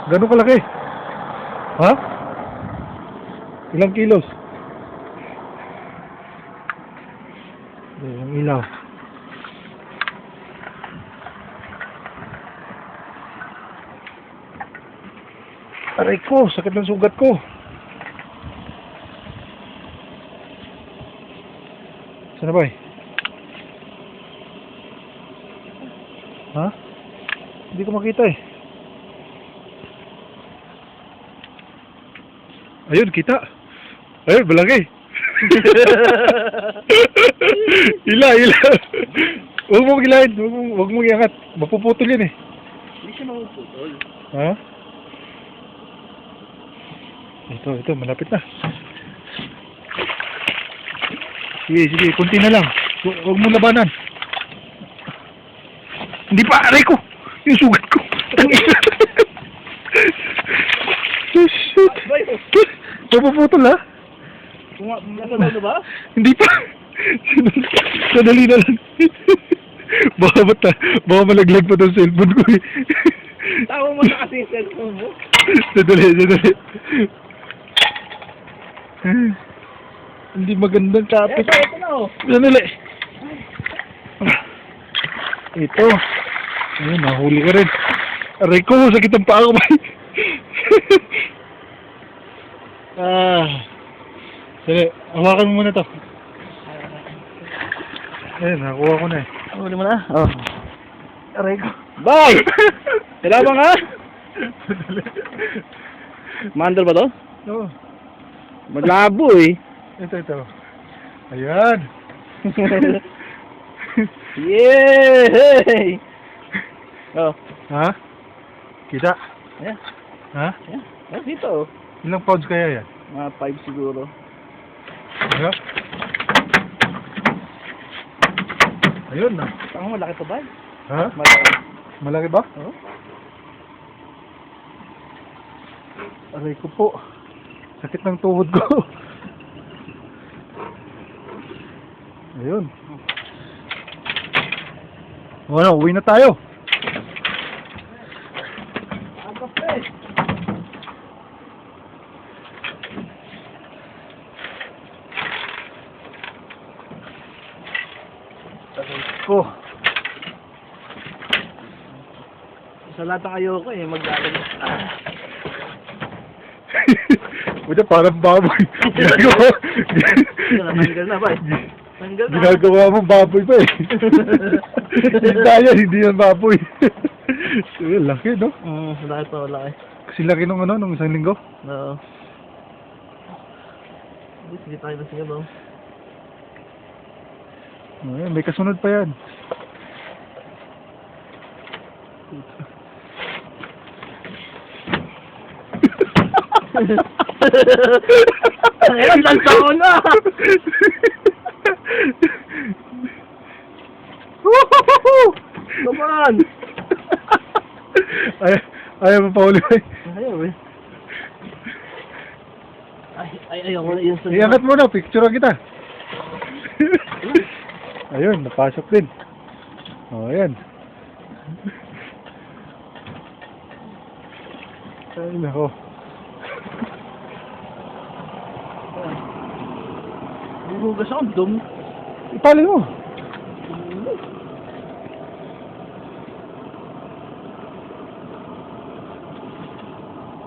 Gano'ng kalaki? Ha? Ilang kilos? Yung ilaw. Aray ko, sakit ng sugat ko. Saan na ba eh? Ha? Hindi ko makita eh. Ayun, kita. Ayun, balaki. Ila. Huwag mo gilahin. Huwag mo iangat. Mapuputol yan eh. Hindi siya mapuputol. Ha? Ito, malapit na. Sige, kunti na lang. Huwag mo labanan. Hindi pa, aray ko! Yung sugat ko! Shit! Mapuputol ha? Nasa ba? Hindi pa! Sadali na lang. Baka malaglag pa ng cellphone ko eh. Tawa mo na kasi yung cellphone mo. Sadali. Hindi magandang topic. Ito na oh. Sadali. Ito. Ayun, nahuli ka rin. Aray ko, sakit ang paa ko ba? Sadali, hawakan mo muna to. Ayun, nakuha ko na eh. Huli mo na? Oh. Aray ko. Bye! Kailangan nga? Mandal ba to? Oo. Maglabo eh. Ito. Ayan. Yay! Oh. Ha? Kita? Yeah. Ha? Yeah. Oh, dito oh. Ilang pounds kaya yan? Mga 5 siguro. Ano? Ayun na. Ang malaki pa ba? Ha? Malaki. Malaki ba? Oh. Aray ko po. Sakit ng tuhod ko. Ayun. Ano, uwi na tayo. Ang kape. Aray ko. Sa lahat ng ayoko eh, magdadalo. Buta parang baboy. Tanggal na ba eh? Tanggal na. Ginagawa mong baboy pa eh. Hindi yan baboy. Laki no? Malaki pa, malaki. Kasi laki nung nung isang linggo. Oo. Sige tayo na siya ba? Ayan, may kasunod pa yan. Ayun, lansa ko na! Come on! Ayaw mo pa uli ba eh? Ayaw eh. Ayaw ko na yun sa... Iangat mo na, picture kita. Ayun, napasok din. Ayan. Ay, nako. Hugas ako, dum. Ipalin mo.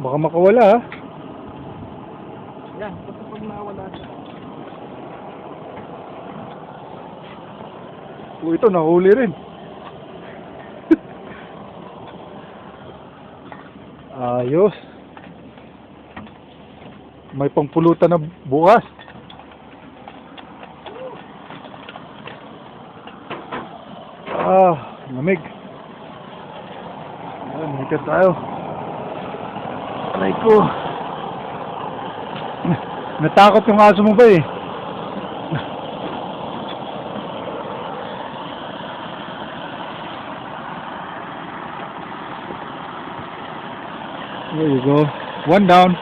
Baka makawala ha. Yan, basta pag nakawala siya. Ito, nahuli rin. Ayos. May pangpulutan na bukas. Lamig. Ayan, hikat tayo. Aray ko. Natakot yung aso mo ba eh? There you go. One down.